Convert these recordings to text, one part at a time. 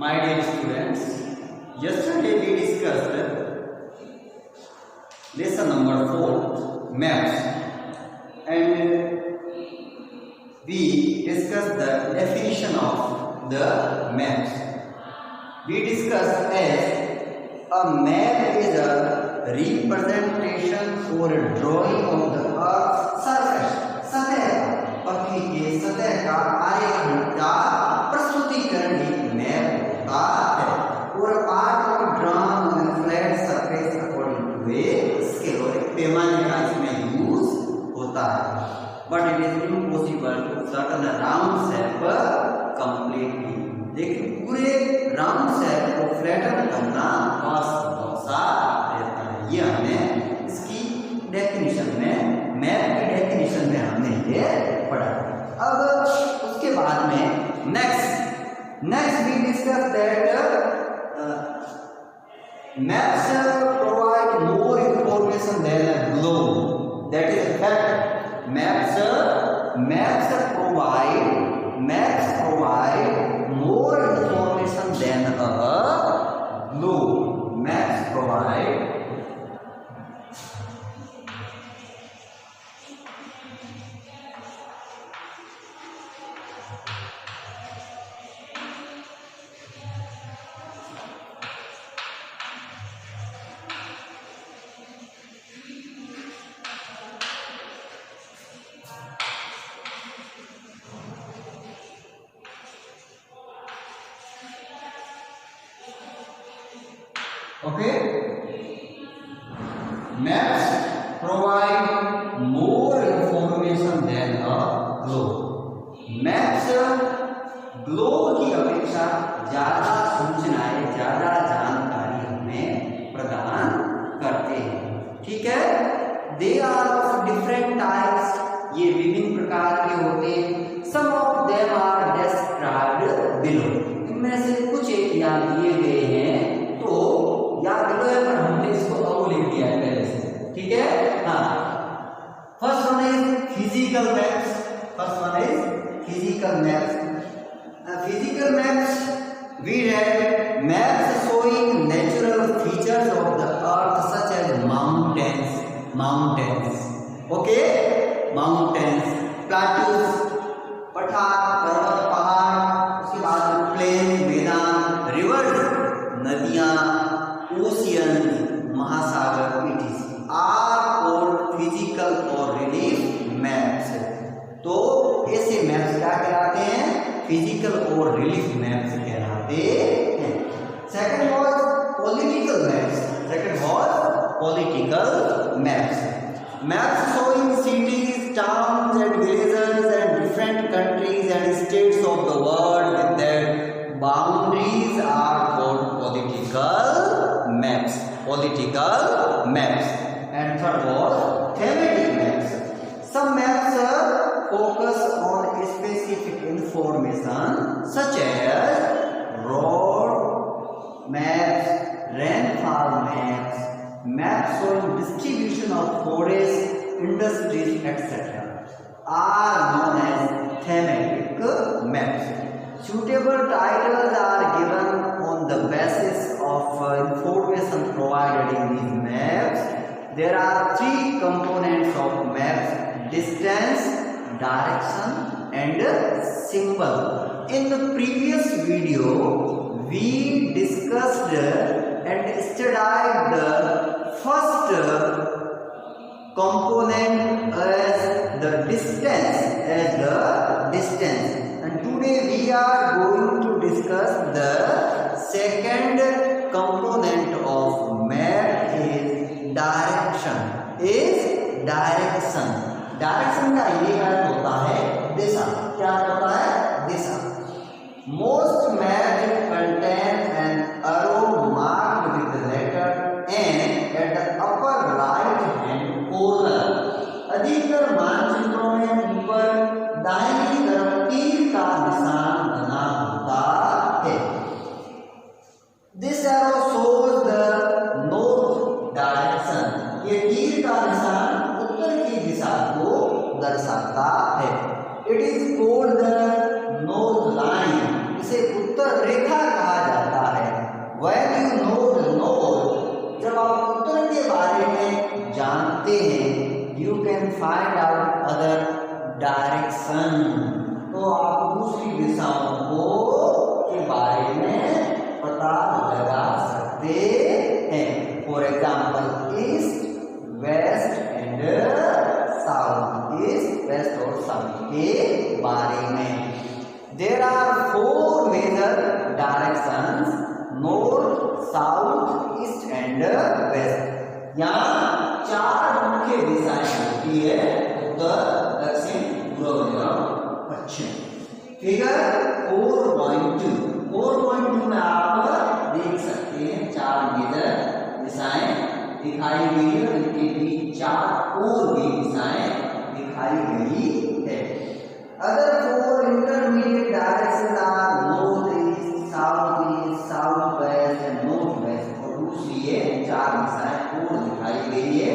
My dear students, yesterday we discussed lesson number 4, maps, and we discussed the definition of the maps. We discussed as a map is a representation or a drawing of the earth's surface. सतह पृथ्वी के सतह का आरेखन का प्रस्तुतिकरण एक map होता है और part of drawn on flat surface according to a scale और एक पैमाने का इसमें यूज होता है. But it is impossible to certain round shape completely. देखिए पूरे राउंड शेप को फ्लैटन करना असंभव सा रहता है. ये हमें इसकी डेफिनेशन में मैप की डेफिनेशन में हमने ये पढ़ा. अब उसके बाद में next we discuss that maps provide more information than a globe. That is a fact. Maps provide more information than a globe. Maps provide Okay, maps provide more information than a globe. Maps globe की अपेक्षा ज्यादा सूचनाएं, ज्यादा जानकारी हमें प्रदान करते हैं. ठीक है. They are of different types. ये विभिन्न प्रकार के होते हैं. Some of them are described below. इनमें से कुछ एक यहाँ दिए गए हैं तो याद करो है, पर हमने इसको अब लिख दिया है पहले से. ठीक है. हाँ, first one is physical maps. Physical maps, we read maps showing natural features of the earth such as mountains. Okay, mountains, plateaus, पठार, पर्वत, पहाड़. उसके बाद प्लेन, मैदान, रिवर्स, नदियां, ओशियन, महासागर, etc. आर कॉल्ड फिजिकल और रिलीफ मैप्स. तो ऐसे मैप्स क्या कहलाते हैं? फिजिकल और रिलीफ मैप्स कहलाते हैं. Second was political maps. Maps showing cities, towns and villages and different countries and states of the world with their boundaries are called political maps. And third was thematic maps. Some maps focus on specific information such as road maps, rainfall maps showing distribution of forests, industries, etc. are known as thematic maps. Suitable titles are given on the basis of information provided in these maps. There are three components of maps: distance, direction and symbol. In the previous video we discussed and studied the first component as the distance, and today we are going to discuss the second component of map is direction. Direction का ये अर्थ होता है दिशा. क्या होता है? दिशा. Most map contain an arrow marked with letter N at the upper right hand corner. अधिकतर मानचित्रों में ऊपर दाहिनी तरफ तीर का निशान बना होता है. This arrow shows the north direction. ये तीर का निशान उत्तर की दिशा को दर्शाता है. It is called the north line. इसे उत्तर रेखा कहा जाता है. फाइंड आउट अदर डायरेक्शन, तो आप दूसरी दिशाओं को के बारे में पता लगा सकते हैं। For example east, west and south, east, west और साउथ के बारे में। There are 4 major directions, north, south, east and west. यहाँ 4 मुख्य दिशाएं होती है, उत्तर, दक्षिण, पूर्व एवं पश्चिम। फिगर 4.2 में आप देख सकते हैं 4 मेजर दिशाएं दिखाई गई है, इनके बीच 4 और भी दिशाएं दिखाई गई है। Other 4 intermediate directions are north east, south east, south west and north west. और दूसरी ये 4 दिशाएं और दिखाई गई है,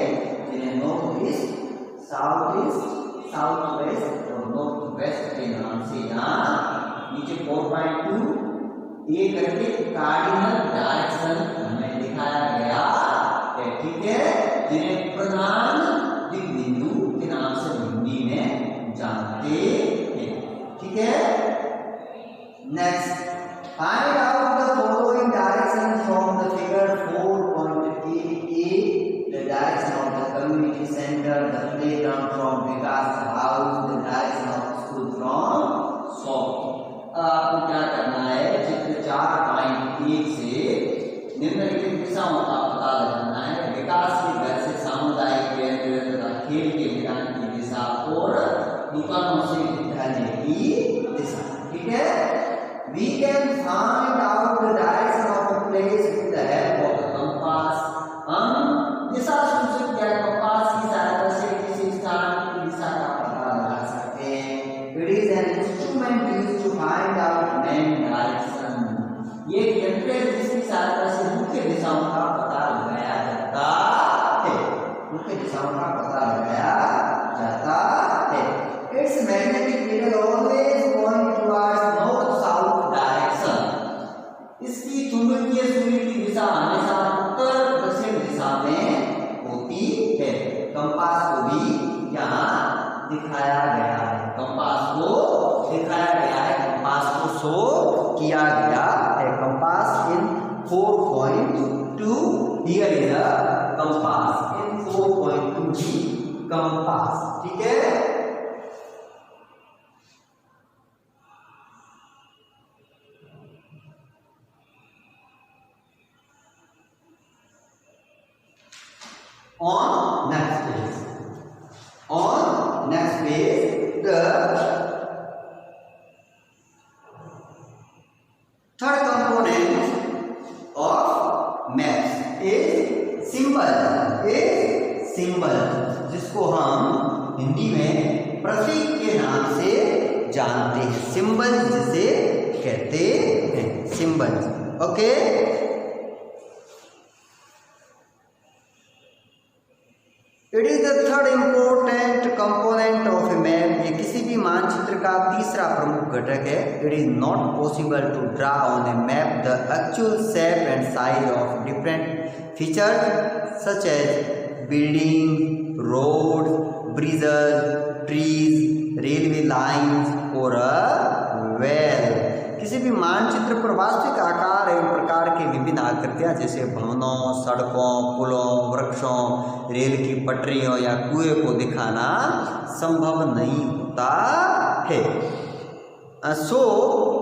जिन्हें north east, south east, south waste और नॉर्थ वेस्ट के नाम से यहाँ नीचे 4.2 ये करके कार्डिनल डायरेक्शन हमें दिखाया गया है, ठीक है, जिन्हें प्रधान दिक्बिंदु के नाम से हिंदी में जानते हैं, ठीक है। Next, find out the following direction from the figure 4.8a, the direction of the community centre, the playground from Vikas house, the direction of school from shop. आपको क्या करना है, चित्र 4.1 से निम्नलिखित दिशाओं का पता लगाना है। विकास के घर से सामुदायिक केंद्र तथा खेल के मैदान की दिशा और दुकानों से विद्यालय की दिशा, ठीक है। We can find out the direction of a place with the help of the compass। हम दिशा सूचक या कंपास की सहायता से किसी स्थान की दिशा का पता लगा सकते हैं। It is an instrument used to find out main direction। ये यंत्र है जिसकी सहायता से मुख्य दिशाओं का पता लगाया जाता है, मुख्य दिशाओं का पता लगाया जाता है। Its magnetic needle always point towards north south direction। इसकी चुंबकीय सुई की दिशा हमेशा उत्तर दक्षिण दिशा में होती है। कंपास को भी यहाँ दिखाया गया है, कंपास को दिखाया गया है, कंपास को शो किया गया है। Compass in 4.2, here is a compass in 4.2 compass, ठीक है। On next page, the third component of maps is symbol, जिसको हम हिंदी में प्रतीक के नाम से जानते हैं। सिंबल जिसे कहते हैं, symbol, okay. It is the third important component of a map. ये किसी भी मानचित्र का तीसरा प्रमुख घटक है। It is not possible to draw on a map the actual shape and size of different features such as building, road, bridges, trees, railway lines और वेल। किसी भी मानचित्र पर वास्तविक आकार एवं प्रकार के विभिन्न आकृतियां जैसे भवनों, सड़कों, पुलों, वृक्षों, रेल की पटरियों या कुएं को दिखाना संभव नहीं होता है। So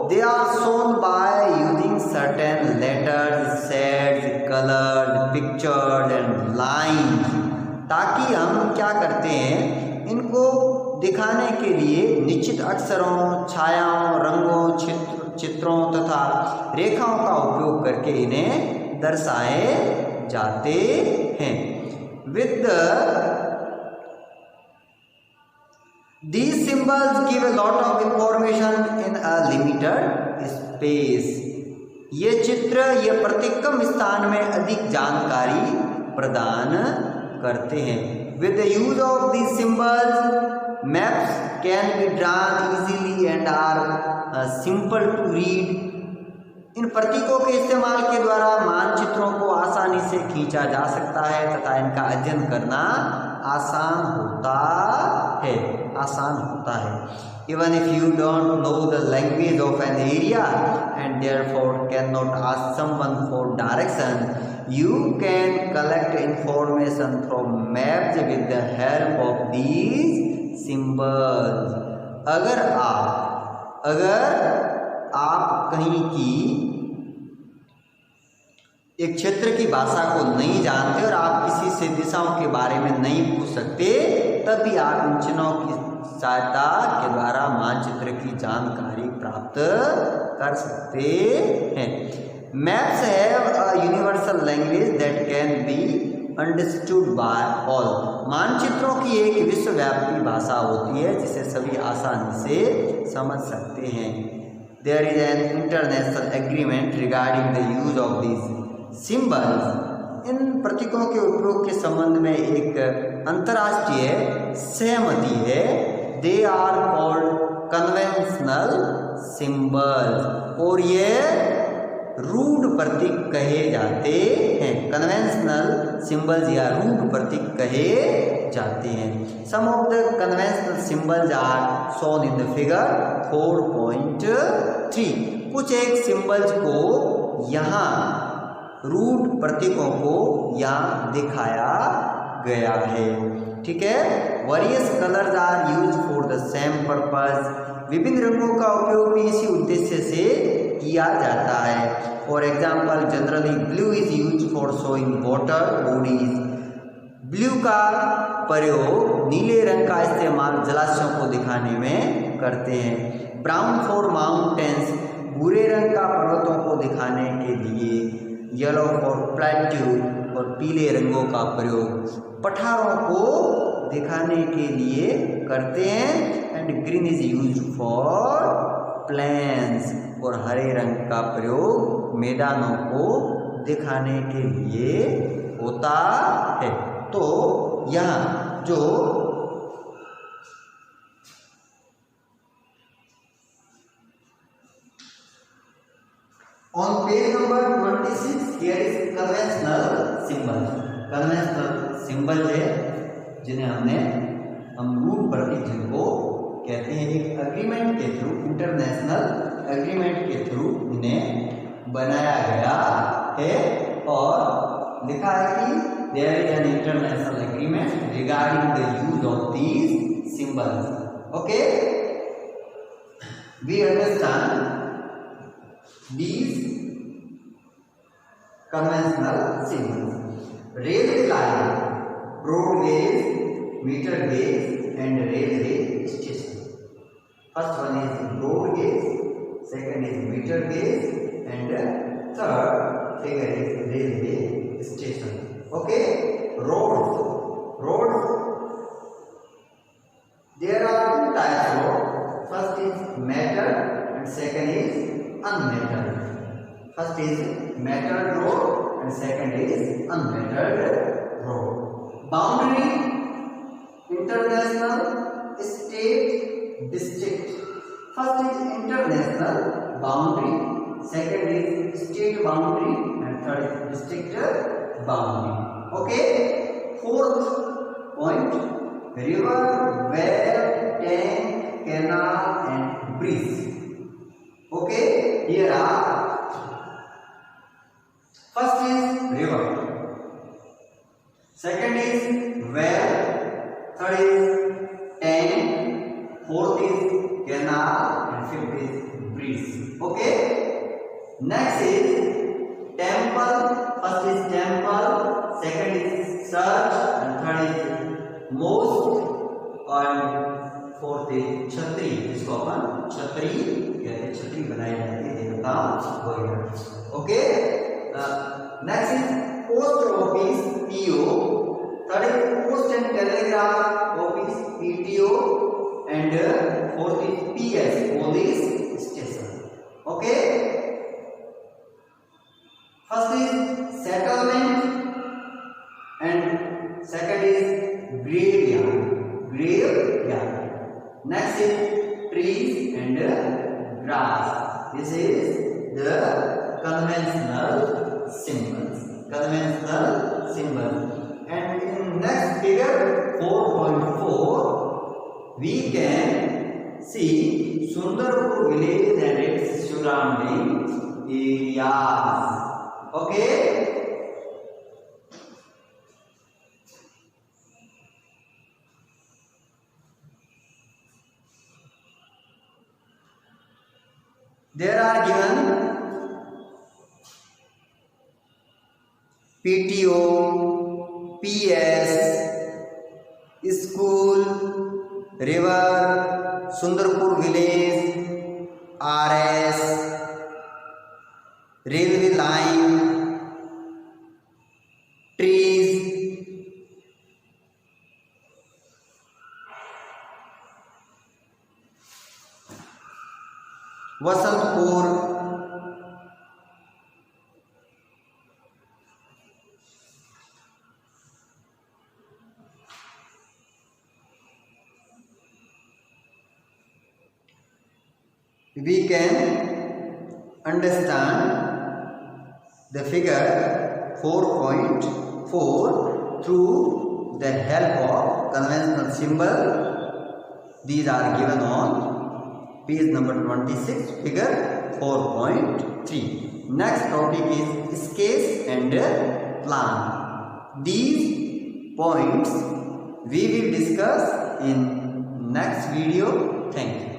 they are shown by using certain letters, shades, colors, pictures and lines। ताकि हम क्या करते हैं, इनको दिखाने के लिए निश्चित अक्षरों, छायाओं, रंगों, चित्रों तथा रेखाओं का उपयोग करके इन्हें दर्शाए जाते हैं। With these symbols give a lot of information in a limited space। ये चित्र, ये प्रतीक कम स्थान में अधिक जानकारी प्रदान करते हैं। With the use of these symbols, maps can be drawn easily and are simple to read। इन प्रतीकों के इस्तेमाल के द्वारा मानचित्रों को आसानी से खींचा जा सकता है तथा इनका अध्ययन करना आसान होता है। Even if you don't know the language of an area and therefore cannot ask someone for directions, you can collect information from maps with the help of these symbols. अगर आप कहीं की एक क्षेत्र की भाषा को नहीं जानते और आप किसी से दिशाओं के बारे में नहीं पूछ सकते, तब भी आप इन चिन्हों की सहायता के द्वारा मानचित्र की जानकारी प्राप्त कर सकते हैं। Maps have a universal language that can be understood by all. मानचित्रों की एक विश्वव्यापी भाषा होती है जिसे सभी आसानी से समझ सकते हैं। There is an international agreement regarding the use of this symbols. इन प्रतीकों के उपयोग के संबंध में एक अंतर्राष्ट्रीय सहमति है। They are called conventional symbols और ये रूढ़ प्रतीक कहे जाते हैं। कन्वेंशनल सिंबल्स या रूढ़ प्रतीक कहे जाते हैं। Some of the conventional symbols are shown in the figure 4.3। कुछ एक सिंबल्स को यहाँ रूढ़ प्रतीकों को यहाँ दिखाया गया है। ठीक है। Various colours are use for the same purpose. विभिन्न रंगों का उपयोग भी इसी उद्देश्य से किया जाता है। For example generally blue is use for showing water bodies. Blue का प्रयोग नीले रंग का इस्तेमाल जलाशयों को दिखाने में करते हैं। ब्राउन फॉर माउंटेन्स, भूरे रंग का पर्वतों को दिखाने के लिए। येलो फॉर प्लेट्यू, और पीले रंगों का प्रयोग पठारों को दिखाने के लिए करते हैं। And green is use for plains, और हरे रंग का प्रयोग मैदानों को दिखाने के लिए होता है। तो यहाँ जो on page number 26 here is conventional symbol। conventional symbol है जिन्हें हम रूढ़ प्रतीक जिनको कहते हैं, एक एग्रीमेंट के थ्रू, इंटरनेशनल एग्रीमेंट के थ्रू इन्हें बनाया गया है और लिखा है कि there is an international agreement regarding the use of these symbols. Okay, we understand these conventional symbols. Railway line, road gauge, meter gauge and railway station. First one is road gauge, second is meter gauge and third figure is railway station. Okay, roads. There are two types of road. First is metal and second is unmetal. First is metal road and second is unmetal road. Boundary, international, state, district. First is international boundary, second is state boundary and third is district boundary. Okay. Fourth point, river, well, tank, canal and bridge. Okay, here are first is river, second is well, third is tank, fourth is canal and fifth is bridge. Okay, next is temple. First is temple, second is church and third is mosque and fourth is छतरी, जिसको अपन छतरी कहते हैं, छतरी बनाई जाती है देवताओं वगैरह। Okay, next is post office PO, third is post and telegraph office PTO and fourth is PS police station. Okay, first is settlement and second is graveyard. Next is trees and grass. This is the conventional symbols. Conventional symbols. And in next figure 4.4, we can see Sundarpur village and its surrounding areas. Okay. There are given PTO, PS, school, river, Sundarpur village, RS, railway line, trees, Vasantpur, we can understand the figure 4.4 through the help of conventional symbol. These are given on page number 26, figure 4.3. Next topic is sketch and plan. These points we will discuss in next video. Thank you.